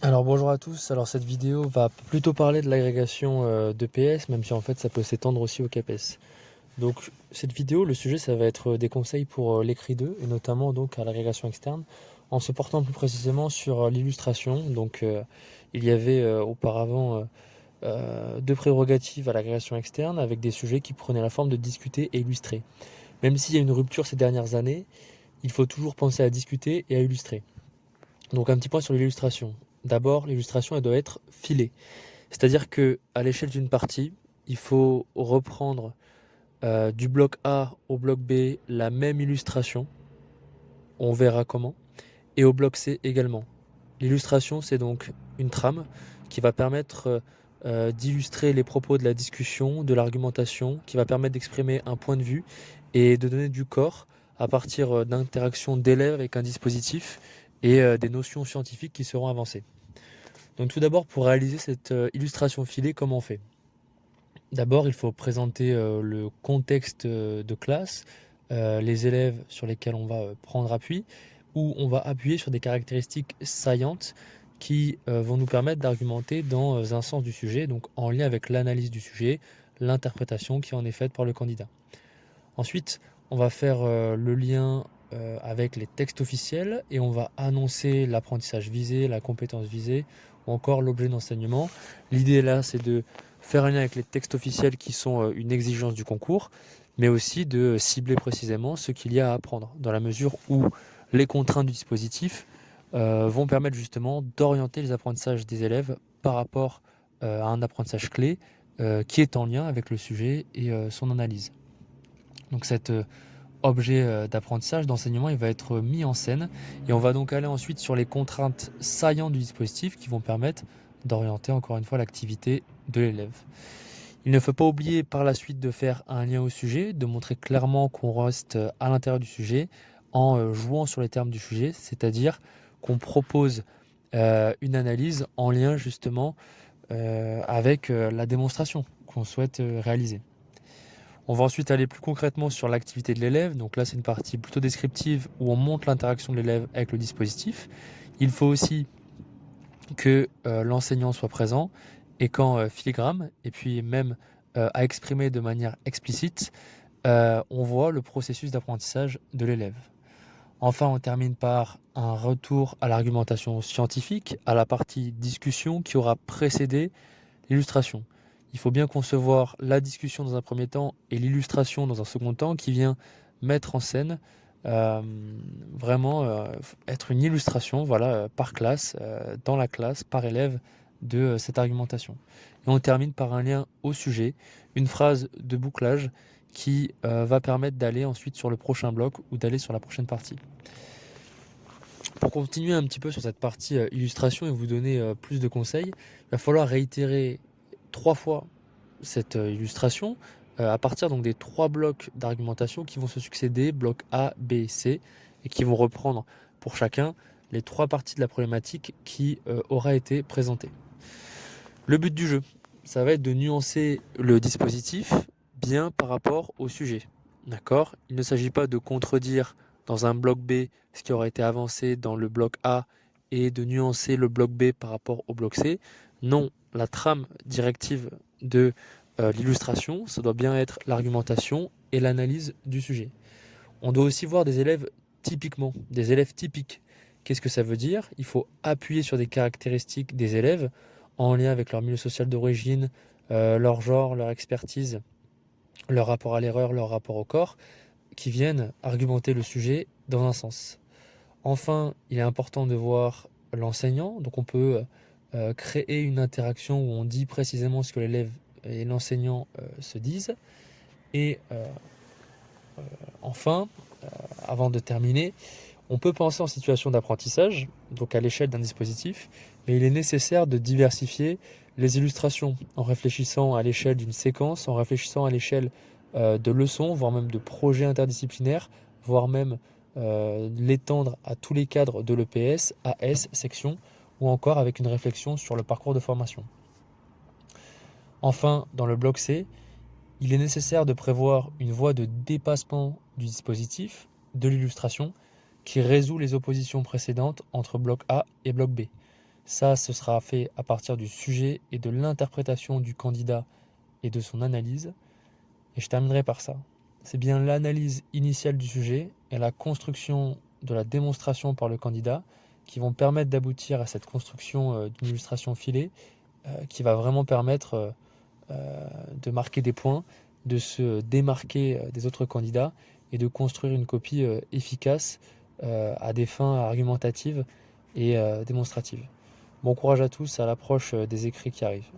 Alors bonjour à tous, alors cette vidéo va plutôt parler de l'agrégation d'EPS, même si en fait ça peut s'étendre aussi au CAPES. Donc cette vidéo, le sujet ça va être des conseils pour l'écrit 2, et notamment donc à l'agrégation externe, en se portant plus précisément sur l'illustration. Donc il y avait auparavant deux prérogatives à l'agrégation externe, avec des sujets qui prenaient la forme de discuter et illustrer. Même s'il y a une rupture ces dernières années, il faut toujours penser à discuter et à illustrer. Donc un petit point sur l'illustration. D'abord, l'illustration elle doit être filée. C'est-à-dire que à l'échelle d'une partie, il faut reprendre du bloc A au bloc B la même illustration, on verra comment, et au bloc C également. L'illustration, c'est donc une trame qui va permettre d'illustrer les propos de la discussion, de l'argumentation, qui va permettre d'exprimer un point de vue et de donner du corps à partir d'interactions d'élèves avec un dispositif et des notions scientifiques qui seront avancées. Donc tout d'abord, pour réaliser cette illustration filée, comment on fait? D'abord, il faut présenter le contexte de classe, les élèves sur lesquels on va prendre appui, où on va appuyer sur des caractéristiques saillantes qui vont nous permettre d'argumenter dans un sens du sujet, donc en lien avec l'analyse du sujet, l'interprétation qui en est faite par le candidat. Ensuite, on va faire le lien avec les textes officiels et on va annoncer l'apprentissage visé, la compétence visée ou encore l'objet d'enseignement. L'idée là, c'est de faire un lien avec les textes officiels qui sont une exigence du concours, mais aussi de cibler précisément ce qu'il y a à apprendre, dans la mesure où les contraintes du dispositif vont permettre justement d'orienter les apprentissages des élèves par rapport à un apprentissage clé qui est en lien avec le sujet et son analyse. Donc cet objet d'apprentissage, d'enseignement, il va être mis en scène et on va donc aller ensuite sur les contraintes saillantes du dispositif qui vont permettre d'orienter encore une fois l'activité de l'élève. Il ne faut pas oublier par la suite de faire un lien au sujet, de montrer clairement qu'on reste à l'intérieur du sujet en jouant sur les termes du sujet, c'est-à-dire qu'on propose une analyse en lien justement avec la démonstration qu'on souhaite réaliser. On va ensuite aller plus concrètement sur l'activité de l'élève. Donc là, c'est une partie plutôt descriptive où on montre l'interaction de l'élève avec le dispositif. Il faut aussi que l'enseignant soit présent et qu'en filigrane, et puis même à exprimer de manière explicite, on voit le processus d'apprentissage de l'élève. Enfin, on termine par un retour à l'argumentation scientifique, à la partie discussion qui aura précédé l'illustration. Il faut bien concevoir la discussion dans un premier temps et l'illustration dans un second temps qui vient mettre en scène euh, vraiment être une illustration voilà, par classe, dans la classe, par élève de cette argumentation. Et on termine par un lien au sujet, une phrase de bouclage qui va permettre d'aller ensuite sur le prochain bloc ou d'aller sur la prochaine partie. Pour continuer un petit peu sur cette partie illustration et vous donner plus de conseils, il va falloir réitérer 3 fois cette illustration à partir donc des 3 blocs d'argumentation qui vont se succéder, bloc A, B, C, et qui vont reprendre pour chacun les 3 parties de la problématique qui aura été présentée. Le but du jeu, ça va être de nuancer le dispositif bien par rapport au sujet. D'accord? Il ne s'agit pas de contredire dans un bloc B ce qui aura été avancé dans le bloc A et de nuancer le bloc B par rapport au bloc C. Non, la trame directive de l'illustration, ça doit bien être l'argumentation et l'analyse du sujet. On doit aussi voir des élèves typiquement, des élèves typiques. Qu'est-ce que ça veut dire? Il faut appuyer sur des caractéristiques des élèves en lien avec leur milieu social d'origine, leur genre, leur expertise, leur rapport à l'erreur, leur rapport au corps, qui viennent argumenter le sujet dans un sens. Enfin, il est important de voir l'enseignant, donc on peut créer une interaction où on dit précisément ce que l'élève et l'enseignant se disent. Et enfin, avant de terminer, on peut penser en situation d'apprentissage, donc à l'échelle d'un dispositif, mais il est nécessaire de diversifier les illustrations en réfléchissant à l'échelle d'une séquence, en réfléchissant à l'échelle de leçons, voire même de projets interdisciplinaires, voire même l'étendre à tous les cadres de l'EPS, AS, section, ou encore avec une réflexion sur le parcours de formation. Enfin, dans le bloc C, il est nécessaire de prévoir une voie de dépassement du dispositif, de l'illustration, qui résout les oppositions précédentes entre bloc A et bloc B. Ça, ce sera fait à partir du sujet et de l'interprétation du candidat et de son analyse. Et je terminerai par ça. C'est bien l'analyse initiale du sujet et la construction de la démonstration par le candidat qui vont permettre d'aboutir à cette construction d'une illustration filée qui va vraiment permettre de marquer des points, de se démarquer des autres candidats et de construire une copie efficace à des fins argumentatives et démonstratives. Bon courage à tous à l'approche des écrits qui arrivent.